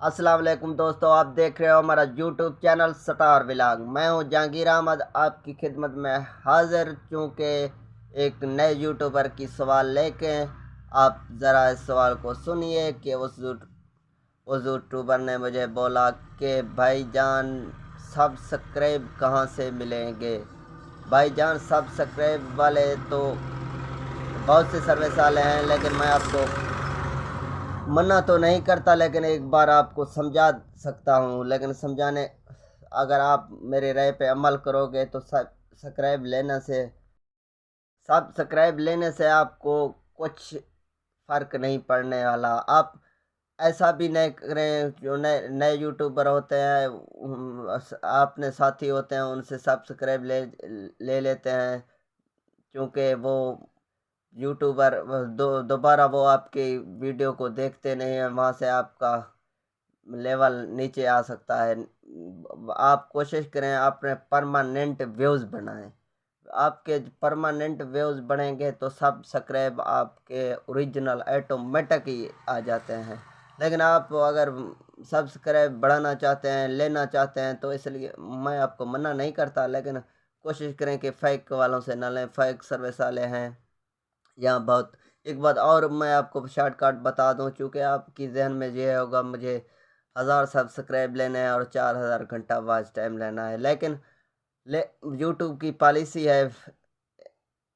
अस्सलाम वालेकुम दोस्तों, आप देख रहे हो हमारा यूट्यूब चैनल स्टार व्लॉग। मैं हूं जहांगीर अहमद आपकी खिदमत में हाजिर, चूँकि एक नए यूट्यूबर की सवाल लेके। आप ज़रा इस सवाल को सुनिए कि उस यूट्यूबर ने मुझे बोला कि भाईजान सब्सक्राइब कहाँ से मिलेंगे। भाईजान सब्सक्राइब वाले तो बहुत से सर्विस वाले हैं, लेकिन मैं आपको मना तो नहीं करता, लेकिन एक बार आपको समझा सकता हूँ। लेकिन समझाने, अगर आप मेरे राय पे अमल करोगे तो सब्सक्राइब लेने से आपको कुछ फ़र्क नहीं पड़ने वाला। आप ऐसा भी नहीं करें, जो नए नए यूट्यूबर होते हैं, अपने साथी होते हैं, उनसे सब्सक्राइब ले लेते हैं, क्योंकि वो यूट्यूबर दोबारा वो आपकी वीडियो को देखते नहीं हैं, वहाँ से आपका लेवल नीचे आ सकता है। आप कोशिश करें अपने परमानेंट व्यूज़ बनाएं। आपके परमानेंट व्यूज़ बढ़ेंगे तो सब्सक्राइब आपके ओरिजिनल ऑटोमेटिक ही आ जाते हैं। लेकिन आप अगर सब्सक्राइब बढ़ाना चाहते हैं, लेना चाहते हैं, तो इसलिए मैं आपको मना नहीं करता, लेकिन कोशिश करें कि फेक वालों से ना लें। फेक सर्विस वाले हैं यहाँ बहुत। एक बात और मैं आपको शॉर्टकट बता दूं, चूँकि आपकी जहन में ये होगा मुझे 1000 सब्सक्राइब लेने हैं और 4000 घंटा वॉच टाइम लेना है। लेकिन ले यूट्यूब की पॉलिसी है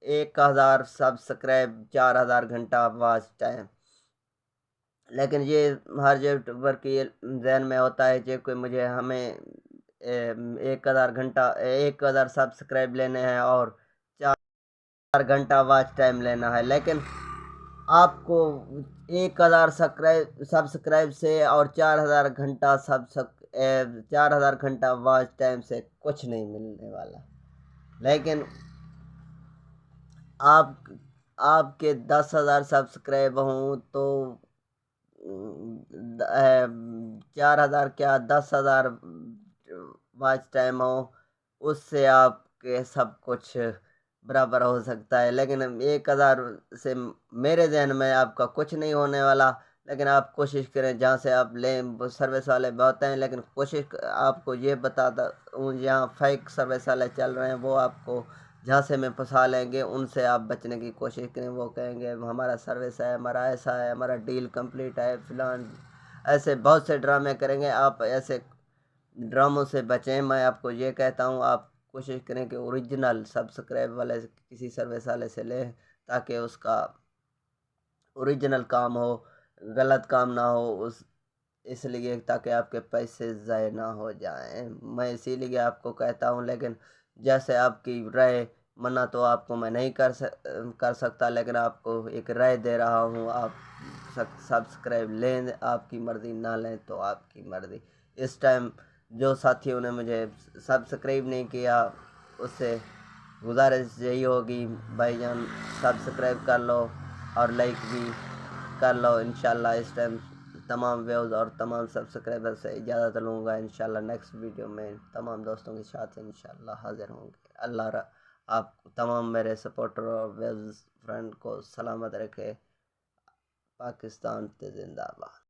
1000 सब्सक्राइब 4000 घंटा वॉच टाइम। लेकिन ये हर यूट्यूबर की जहन में होता है कि कोई मुझे हमें 1000 सब्सक्राइब लेने हैं और 4 घंटा वॉच टाइम लेना है। लेकिन आपको 1000 सब्सक्राइब से और 4000 घंटा वॉच टाइम से कुछ नहीं मिलने वाला। लेकिन आप आपके 10,000 सब्सक्राइब हों तो 4000 क्या 10,000 वॉच टाइम हो, उससे आपके सब कुछ बराबर हो सकता है। लेकिन 1000 से मेरे जहन में आपका कुछ नहीं होने वाला। लेकिन आप कोशिश करें जहाँ से आप लें, वो सर्विस वाले बहुत हैं, लेकिन कोशिश आपको ये बताता हूँ, जहाँ फेक सर्विस वाले चल रहे हैं वो आपको जहाँ से में फंसा लेंगे, उनसे आप बचने की कोशिश करें। वो कहेंगे हमारा सर्विस है, हमारा ऐसा है, हमारा डील कंप्लीट है, फिलहाल ऐसे बहुत से ड्रामे करेंगे। आप ऐसे ड्रामों से बचें। मैं आपको ये कहता हूँ, आप कोशिश करें कि ओरिजिनल सब्सक्राइब वाले किसी सर्विस वाले से लें, ताकि उसका ओरिजिनल काम हो, गलत काम ना हो, उस इसलिए ताकि आपके पैसे ज़ाय ना हो जाएं। मैं इसीलिए आपको कहता हूं। लेकिन जैसे आपकी राय, मना तो आपको मैं नहीं कर सकता, लेकिन आपको एक राय दे रहा हूं। आप सब्सक्राइब लें, आपकी मर्ज़ी, ना लें तो आपकी मर्ज़ी। इस टाइम जो साथियों ने मुझे सब्सक्राइब नहीं किया, उससे गुजारिश यही होगी, भाईजान सब्सक्राइब कर लो और लाइक भी कर लो। इंशाल्लाह इस टाइम तमाम व्यूज़ और तमाम सब्सक्राइबर से इजाज़त लूँगा। इंशाल्लाह नेक्स्ट वीडियो में तमाम दोस्तों के साथ इंशाल्लाह हाज़िर होंगे। आप तमाम मेरे सपोर्टर और व्यूज़ फ्रेंड को सलामत रखे। पाकिस्तान ते जिंदाबाद।